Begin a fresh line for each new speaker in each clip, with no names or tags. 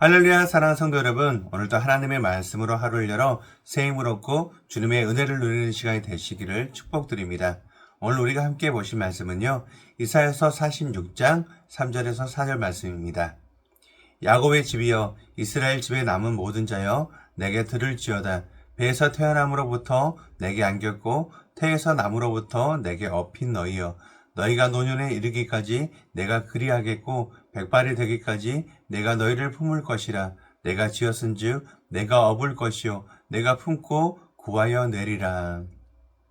할렐루야 사랑하는 성도 여러분, 오늘도 하나님의 말씀으로 하루를 열어 새 힘을 얻고 주님의 은혜를 누리는 시간이 되시기를 축복드립니다. 오늘 우리가 함께 보실 말씀은요, 이사야서 46장 3절에서 4절 말씀입니다. 야곱의 집이여, 이스라엘 집에 남은 모든 자여, 내게 들을지어다. 배에서 태어남으로부터 내게 안겼고 태에서 남으로부터 내게 업힌 너희여, 너희가 노년에 이르기까지 내가 그리하겠고 백발이 되기까지 내가 너희를 품을 것이라. 내가 지었은즉 내가 업을 것이요 내가 품고 구하여 내리라.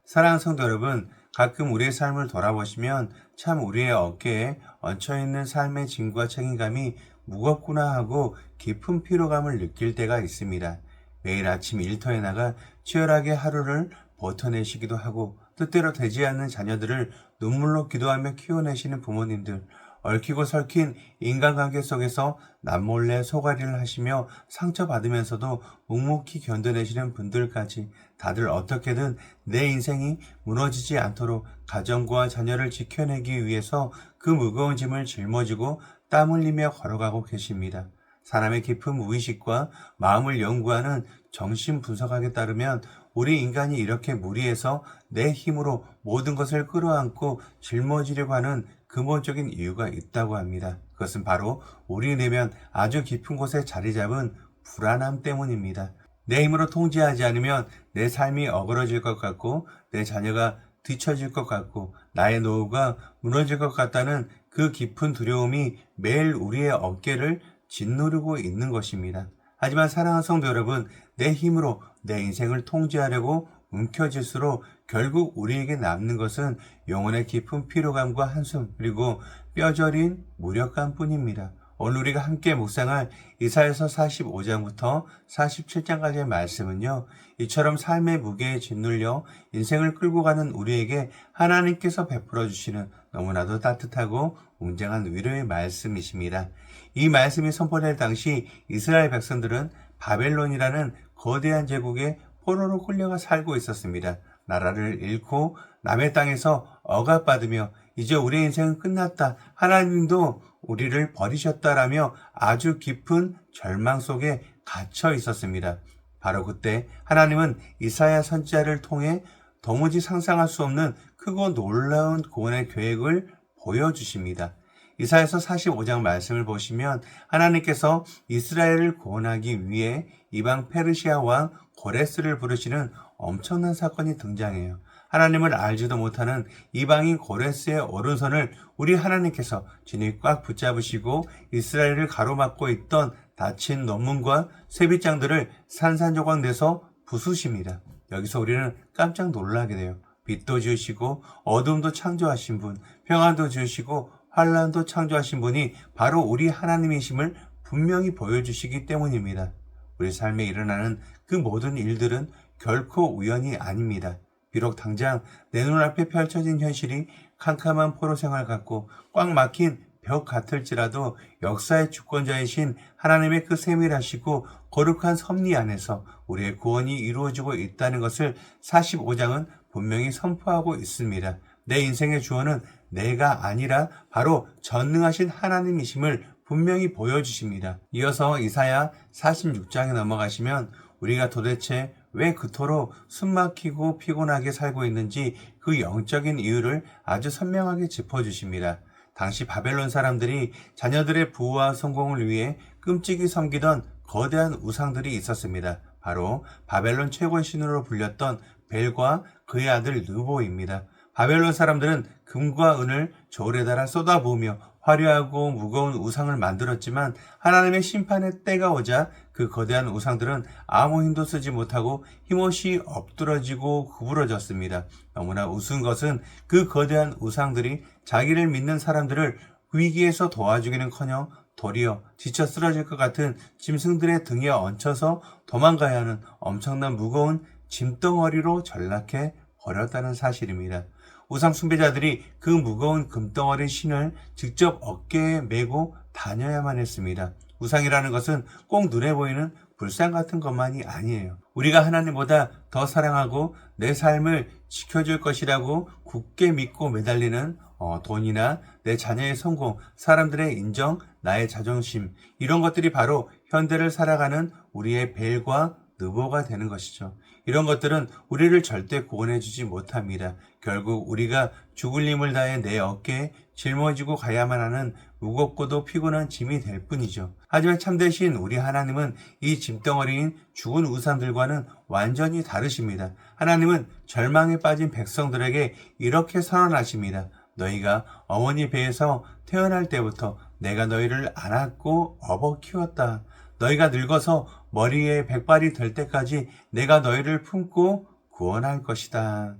사랑하는 성도 여러분, 가끔 우리의 삶을 돌아보시면 참 우리의 어깨에 얹혀있는 삶의 짐과 책임감이 무겁구나 하고 깊은 피로감을 느낄 때가 있습니다. 매일 아침 일터에 나가 치열하게 하루를 버텨내시기도 하고 뜻대로 되지 않는 자녀들을 눈물로 기도하며 키워내시는 부모님들, 얽히고 설킨 인간관계 속에서 남몰래 소가리를 하시며 상처받으면서도 묵묵히 견뎌내시는 분들까지 다들 어떻게든 내 인생이 무너지지 않도록 가정과 자녀를 지켜내기 위해서 그 무거운 짐을 짊어지고 땀 흘리며 걸어가고 계십니다. 사람의 깊은 무의식과 마음을 연구하는 정신분석학에 따르면 우리 인간이 이렇게 무리해서 내 힘으로 모든 것을 끌어안고 짊어지려고 하는 근본적인 이유가 있다고 합니다. 그것은 바로 우리 내면 아주 깊은 곳에 자리 잡은 불안함 때문입니다. 내 힘으로 통제하지 않으면 내 삶이 어그러질 것 같고 내 자녀가 뒤처질 것 같고 나의 노후가 무너질 것 같다는 그 깊은 두려움이 매일 우리의 어깨를 짓누르고 있는 것입니다. 하지만 사랑하는 성도 여러분, 내 힘으로 내 인생을 통제하려고 움켜질수록 결국 우리에게 남는 것은 영혼의 깊은 피로감과 한숨, 그리고 뼈저린 무력감 뿐입니다. 오늘 우리가 함께 묵상할 이사야서 45장부터 47장까지의 말씀은요, 이처럼 삶의 무게에 짓눌려 인생을 끌고 가는 우리에게 하나님께서 베풀어 주시는 너무나도 따뜻하고 웅장한 위로의 말씀이십니다. 이 말씀이 선포될 당시 이스라엘 백성들은 바벨론이라는 거대한 제국에 포로로 끌려가 살고 있었습니다. 나라를 잃고 남의 땅에서 억압받으며 이제 우리의 인생은 끝났다, 하나님도 우리를 버리셨다라며 아주 깊은 절망 속에 갇혀 있었습니다. 바로 그때 하나님은 이사야 선지자를 통해 도무지 상상할 수 없는 크고 놀라운 구원의 계획을 보여주십니다. 이사야서 45장 말씀을 보시면 하나님께서 이스라엘을 구원하기 위해 이방 페르시아 왕 고레스를 부르시는 엄청난 사건이 등장해요. 하나님을 알지도 못하는 이방인 고레스의 오른손을 우리 하나님께서 진히 꽉 붙잡으시고 이스라엘을 가로막고 있던 닫힌 논문과 쇠빗장들을 산산조각 내서 부수십니다. 여기서 우리는 깜짝 놀라게 돼요. 빛도 지으시고 어둠도 창조하신 분, 평안도 지으시고 환란도 창조하신 분이 바로 우리 하나님이심을 분명히 보여주시기 때문입니다. 우리 삶에 일어나는 그 모든 일들은 결코 우연이 아닙니다. 비록 당장 내 눈앞에 펼쳐진 현실이 캄캄한 포로 생활 같고 꽉 막힌 벽 같을지라도 역사의 주권자이신 하나님의 그 세밀하시고 거룩한 섭리 안에서 우리의 구원이 이루어지고 있다는 것을 45장은 분명히 선포하고 있습니다. 내 인생의 주원은 내가 아니라 바로 전능하신 하나님이심을 분명히 보여주십니다. 이어서 이사야 46장에 넘어가시면 우리가 도대체 왜 그토록 숨막히고 피곤하게 살고 있는지 그 영적인 이유를 아주 선명하게 짚어주십니다. 당시 바벨론 사람들이 자녀들의 부와 성공을 위해 끔찍이 섬기던 거대한 우상들이 있었습니다. 바로 바벨론 최고의 신으로 불렸던 벨과 그의 아들 느보입니다. 바벨론 사람들은 금과 은을 저울에 달아 쏟아부으며 화려하고 무거운 우상을 만들었지만 하나님의 심판의 때가 오자 그 거대한 우상들은 아무 힘도 쓰지 못하고 힘없이 엎드러지고 구부러졌습니다. 너무나 우스운 것은 그 거대한 우상들이 자기를 믿는 사람들을 위기에서 도와주기는커녕 도리어 지쳐 쓰러질 것 같은 짐승들의 등에 얹혀서 도망가야 하는 엄청난 무거운 짐덩어리로 전락해 버렸다는 사실입니다. 우상 숭배자들이 그 무거운 금덩어리 신을 직접 어깨에 메고 다녀야만 했습니다. 우상이라는 것은 꼭 눈에 보이는 불상 같은 것만이 아니에요. 우리가 하나님보다 더 사랑하고 내 삶을 지켜줄 것이라고 굳게 믿고 매달리는 돈이나 내 자녀의 성공, 사람들의 인정, 나의 자존심, 이런 것들이 바로 현대를 살아가는 우리의 벨과 느보가 되는 것이죠. 이런 것들은 우리를 절대 구원해주지 못합니다. 결국 우리가 죽을 힘을 다해 내 어깨에 짊어지고 가야만 하는 무겁고도 피곤한 짐이 될 뿐이죠. 하지만 참되신 우리 하나님은 이 짐덩어리인 죽은 우상들과는 완전히 다르십니다. 하나님은 절망에 빠진 백성들에게 이렇게 선언하십니다. 너희가 어머니 배에서 태어날 때부터 내가 너희를 안았고 업어 키웠다. 너희가 늙어서 머리에 백발이 될 때까지 내가 너희를 품고 구원할 것이다.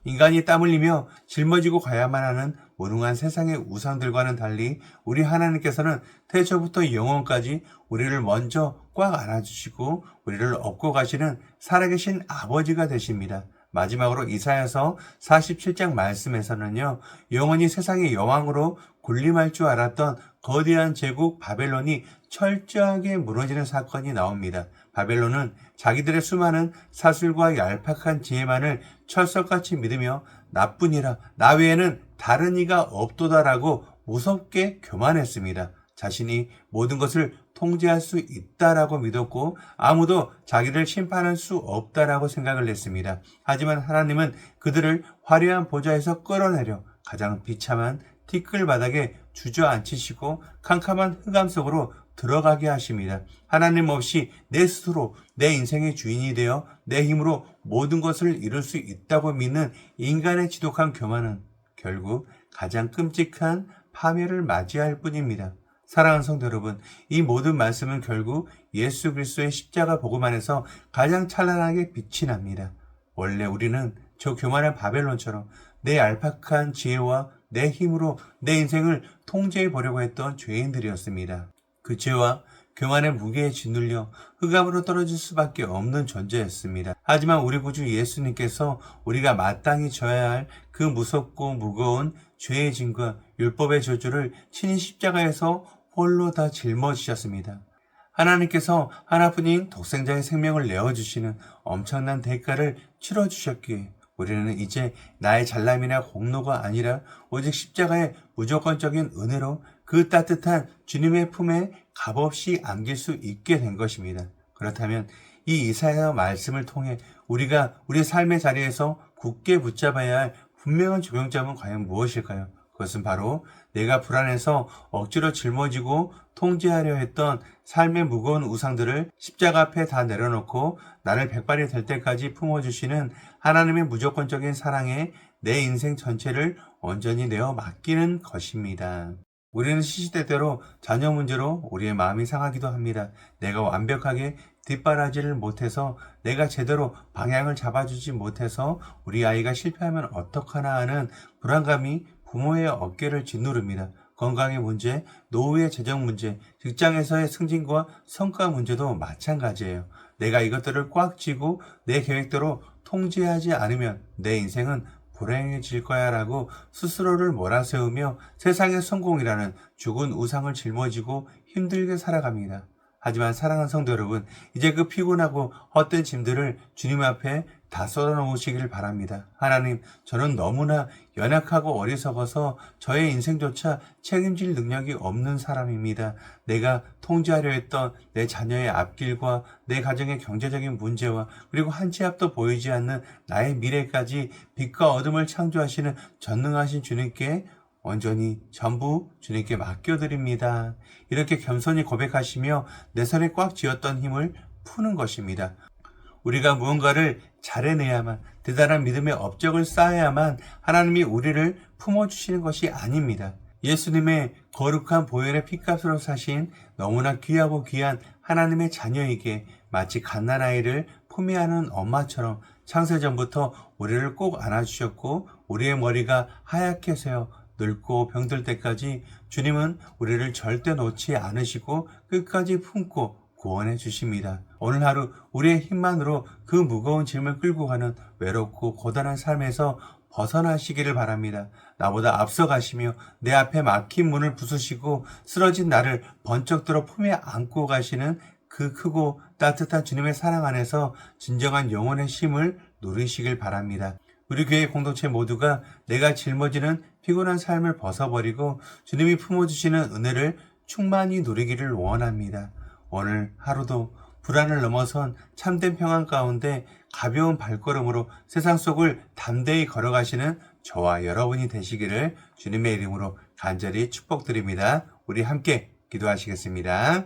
인간이 땀 흘리며 짊어지고 가야만 하는 무능한 세상의 우상들과는 달리 우리 하나님께서는 태초부터 영원까지 우리를 먼저 꽉 안아주시고 우리를 업고 가시는 살아계신 아버지가 되십니다. 마지막으로 이사야서 47장 말씀에서는요, 영원히 세상의 여왕으로 군림할 줄 알았던 거대한 제국 바벨론이 철저하게 무너지는 사건이 나옵니다. 바벨론은 자기들의 수많은 사술과 얄팍한 지혜만을 철석같이 믿으며 나뿐이라 나 외에는 다른 이가 없도다라고 무섭게 교만했습니다. 자신이 모든 것을 통제할 수 있다라고 믿었고 아무도 자기를 심판할 수 없다라고 생각을 했습니다. 하지만 하나님은 그들을 화려한 보좌에서 끌어내려 가장 비참한 티끌 바닥에 주저앉히시고 캄캄한 흑암 속으로 들어가게 하십니다. 하나님 없이 내 스스로 내 인생의 주인이 되어 내 힘으로 모든 것을 이룰 수 있다고 믿는 인간의 지독한 교만은 결국 가장 끔찍한 파멸을 맞이할 뿐입니다. 사랑하는 성도 여러분, 이 모든 말씀은 결국 예수 그리스도의 십자가 복음 안에서 가장 찬란하게 빛이 납니다. 원래 우리는 저 교만한 바벨론처럼 내 얄팍한 지혜와 내 힘으로 내 인생을 통제해 보려고 했던 죄인들이었습니다. 그 죄와 교만의 무게에 짓눌려 흑암으로 떨어질 수밖에 없는 존재였습니다. 하지만 우리 구주 예수님께서 우리가 마땅히 져야 할 그 무섭고 무거운 죄의 짐과 율법의 저주를 친히 십자가에서 홀로 다 짊어지셨습니다. 하나님께서 하나뿐인 독생자의 생명을 내어주시는 엄청난 대가를 치러주셨기에 우리는 이제 나의 잘남이나 공로가 아니라 오직 십자가의 무조건적인 은혜로 그 따뜻한 주님의 품에 값없이 안길 수 있게 된 것입니다. 그렇다면 이 이사야 말씀을 통해 우리가 우리 삶의 자리에서 굳게 붙잡아야 할 분명한 적용점은 과연 무엇일까요? 그것은 바로 내가 불안해서 억지로 짊어지고 통제하려 했던 삶의 무거운 우상들을 십자가 앞에 다 내려놓고 나를 백발이 될 때까지 품어주시는 하나님의 무조건적인 사랑에 내 인생 전체를 온전히 내어 맡기는 것입니다. 우리는 시시때때로 자녀 문제로 우리의 마음이 상하기도 합니다. 내가 완벽하게 뒷바라지를 못해서 내가 제대로 방향을 잡아주지 못해서 우리 아이가 실패하면 어떡하나 하는 불안감이 부모의 어깨를 짓누릅니다. 건강의 문제, 노후의 재정 문제, 직장에서의 승진과 성과 문제도 마찬가지예요. 내가 이것들을 꽉 쥐고 내 계획대로 통제하지 않으면 내 인생은 불행해질 거야 라고 스스로를 몰아세우며 세상의 성공이라는 죽은 우상을 짊어지고 힘들게 살아갑니다. 하지만 사랑하는 성도 여러분, 이제 그 피곤하고 헛된 짐들을 주님 앞에 다 쏟아놓으시기를 바랍니다. 하나님, 저는 너무나 연약하고 어리석어서 저의 인생조차 책임질 능력이 없는 사람입니다. 내가 통제하려 했던 내 자녀의 앞길과 내 가정의 경제적인 문제와 그리고 한 치 앞도 보이지 않는 나의 미래까지 빛과 어둠을 창조하시는 전능하신 주님께 온전히 전부 주님께 맡겨드립니다. 이렇게 겸손히 고백하시며 내 손에 꽉 쥐었던 힘을 푸는 것입니다. 우리가 무언가를 잘해내야만, 대단한 믿음의 업적을 쌓아야만 하나님이 우리를 품어주시는 것이 아닙니다. 예수님의 거룩한 보혈의 피값으로 사신 너무나 귀하고 귀한 하나님의 자녀에게 마치 갓난아이를 품에 안은 엄마처럼 창세전부터 우리를 꼭 안아주셨고 우리의 머리가 하얗게 새어 늙고 병들 때까지 주님은 우리를 절대 놓지 않으시고 끝까지 품고 구원해 주십니다. 오늘 하루 우리의 힘만으로 그 무거운 짐을 끌고 가는 외롭고 고단한 삶에서 벗어나시기를 바랍니다. 나보다 앞서가시며 내 앞에 막힌 문을 부수시고 쓰러진 나를 번쩍 들어 품에 안고 가시는 그 크고 따뜻한 주님의 사랑 안에서 진정한 영혼의 쉼을 누리시길 바랍니다. 우리 교회 공동체 모두가 내가 짊어지는 피곤한 삶을 벗어버리고 주님이 품어주시는 은혜를 충만히 누리기를 원합니다. 오늘 하루도 불안을 넘어선 참된 평안 가운데 가벼운 발걸음으로 세상 속을 담대히 걸어가시는 저와 여러분이 되시기를 주님의 이름으로 간절히 축복드립니다. 우리 함께 기도하시겠습니다.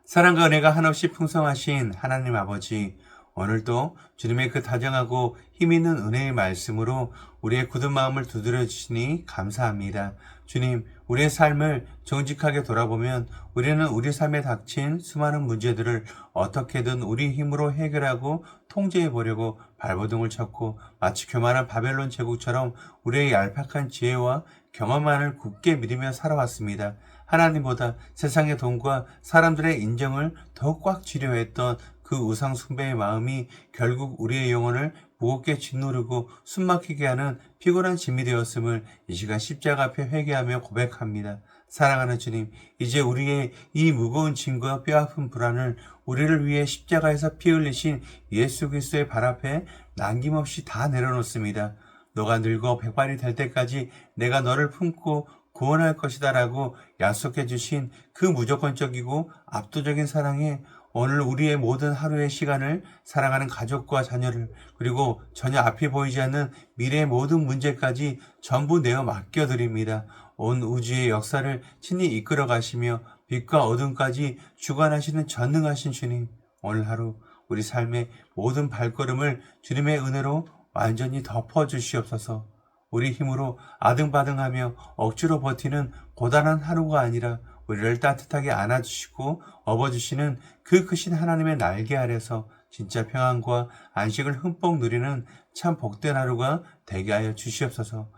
사랑과 은혜가 한없이 풍성하신 하나님 아버지, 오늘도 주님의 그 다정하고 힘있는 은혜의 말씀으로 우리의 굳은 마음을 두드려 주시니 감사합니다. 주님, 우리의 삶을 정직하게 돌아보면 우리는 우리 삶에 닥친 수많은 문제들을 어떻게든 우리 힘으로 해결하고 통제해 보려고 발버둥을 쳤고 마치 교만한 바벨론 제국처럼 우리의 얄팍한 지혜와 경험만을 굳게 믿으며 살아왔습니다. 하나님보다 세상의 돈과 사람들의 인정을 더욱 꽉 쥐려 했던 그 우상 숭배의 마음이 결국 우리의 영혼을 무겁게 짓누르고 숨막히게 하는 피곤한 짐이 되었음을 이 시간 십자가 앞에 회개하며 고백합니다. 사랑하는 주님, 이제 우리의 이 무거운 짐과 뼈아픈 불안을 우리를 위해 십자가에서 피 흘리신 예수 그리스도의 발 앞에 남김없이 다 내려놓습니다. 너가 늙어 백발이 될 때까지 내가 너를 품고 구원할 것이다 라고 약속해 주신 그 무조건적이고 압도적인 사랑에 오늘 우리의 모든 하루의 시간을 사랑하는 가족과 자녀를 그리고 전혀 앞이 보이지 않는 미래의 모든 문제까지 전부 내어 맡겨드립니다. 온 우주의 역사를 친히 이끌어 가시며 빛과 어둠까지 주관하시는 전능하신 주님, 오늘 하루 우리 삶의 모든 발걸음을 주님의 은혜로 완전히 덮어주시옵소서. 우리 힘으로 아등바등하며 억지로 버티는 고단한 하루가 아니라 우리를 따뜻하게 안아주시고 업어주시는 그 크신 하나님의 날개 아래서 진짜 평안과 안식을 흠뻑 누리는 참 복된 하루가 되게 하여 주시옵소서.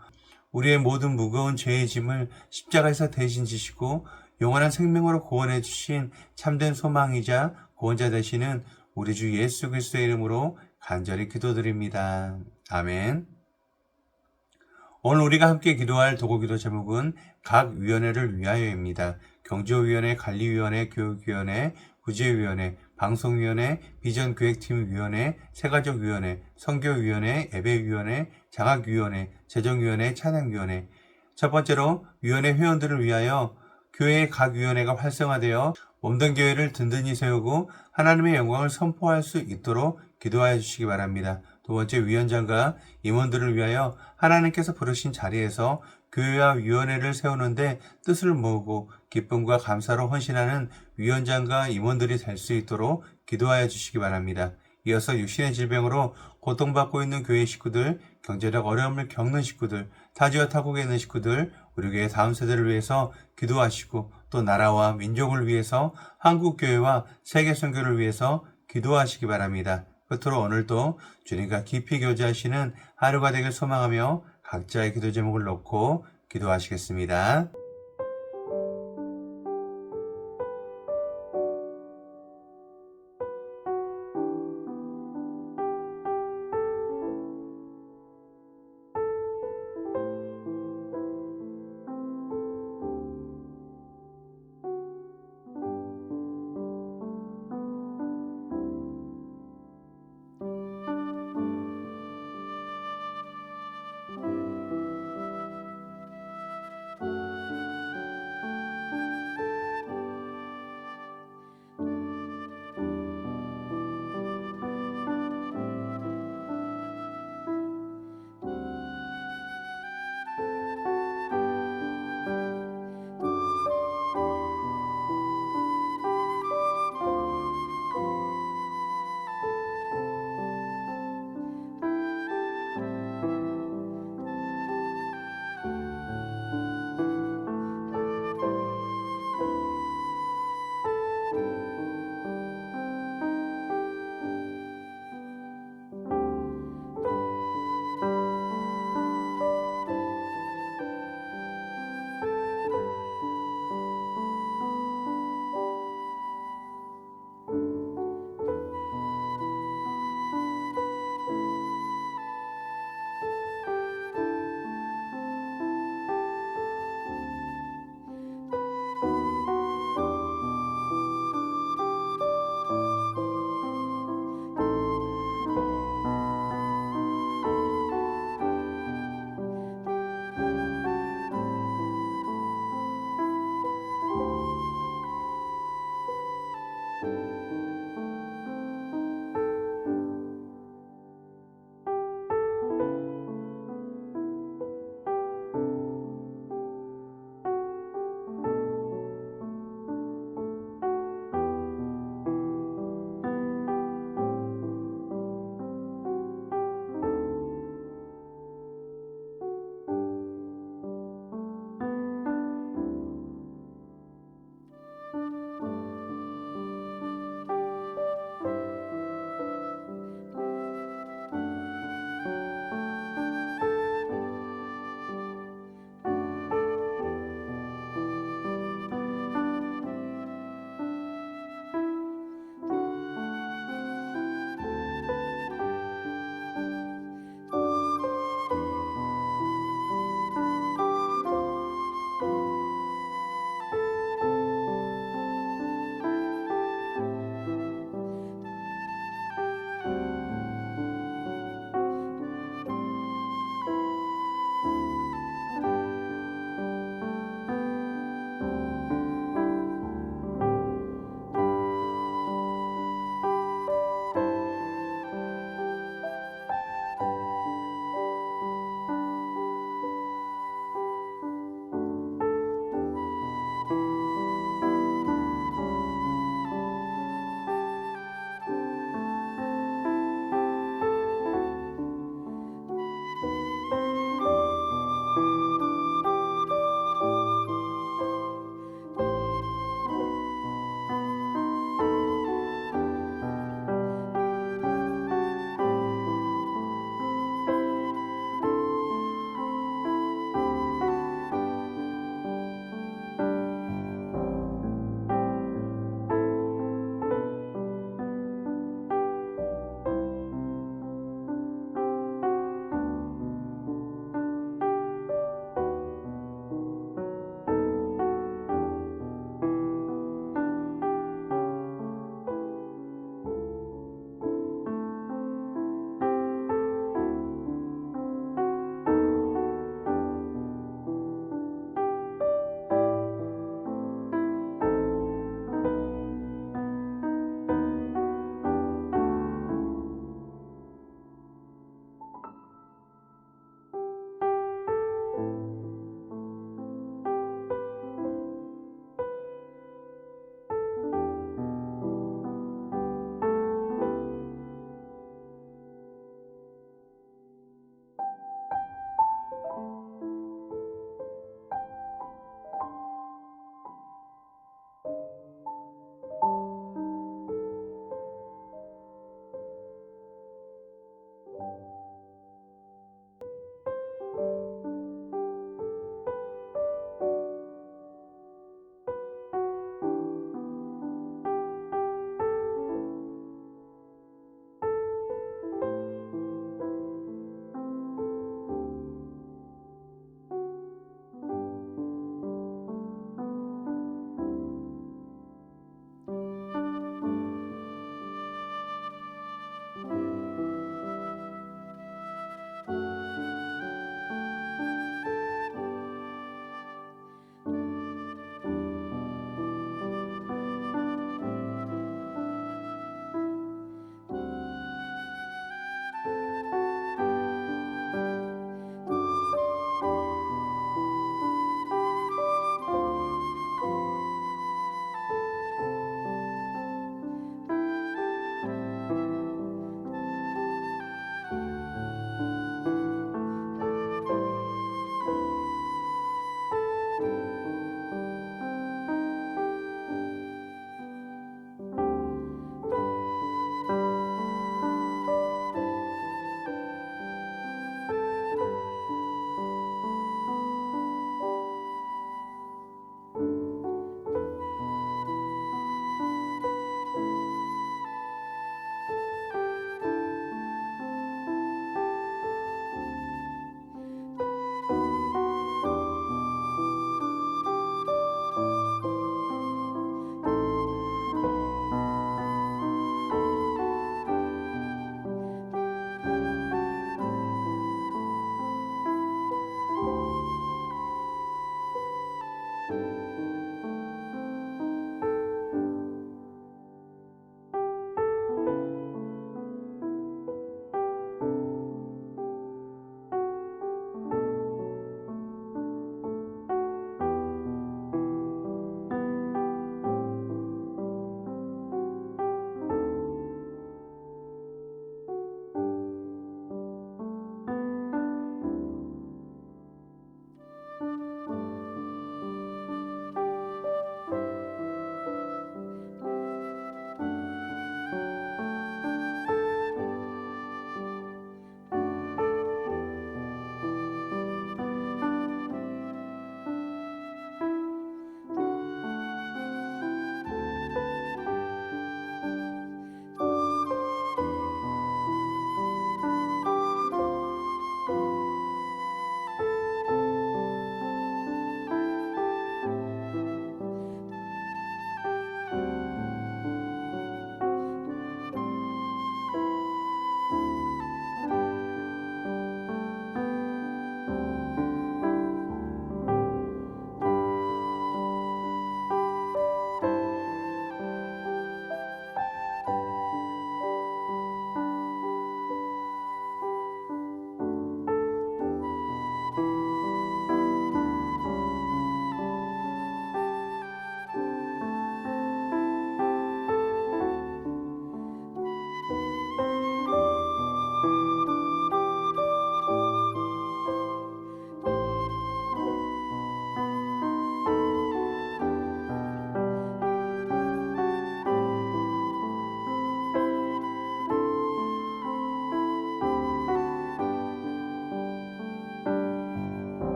우리의 모든 무거운 죄의 짐을 십자가에서 대신 지시고 영원한 생명으로 구원해 주신 참된 소망이자 구원자 되시는 우리 주 예수 그리스도의 이름으로 간절히 기도드립니다. 아멘. 오늘 우리가 함께 기도할 도구기도 제목은 각 위원회를 위하여입니다. 경조위원회, 관리위원회, 교육위원회, 구제위원회, 방송위원회, 비전기획팀위원회, 새가족위원회, 선교위원회, 예배위원회, 장학위원회, 재정위원회, 찬양위원회. 첫 번째로 위원회 회원들을 위하여 교회의 각 위원회가 활성화되어 몸된 교회를 든든히 세우고 하나님의 영광을 선포할 수 있도록 기도하여 주시기 바랍니다. 두 번째, 위원장과 임원들을 위하여 하나님께서 부르신 자리에서 교회와 위원회를 세우는데 뜻을 모으고 기쁨과 감사로 헌신하는 위원장과 임원들이 될 수 있도록 기도하여 주시기 바랍니다. 이어서 육신의 질병으로 고통받고 있는 교회 식구들, 경제적 어려움을 겪는 식구들, 타지와 타국에 있는 식구들, 우리 교회 다음 세대를 위해서 기도하시고 또 나라와 민족을 위해서 한국교회와 세계선교를 위해서 기도하시기 바랍니다. 끝으로 오늘도 주님과 깊이 교제하시는 하루가 되길 소망하며 각자의 기도 제목을 놓고 기도하시겠습니다.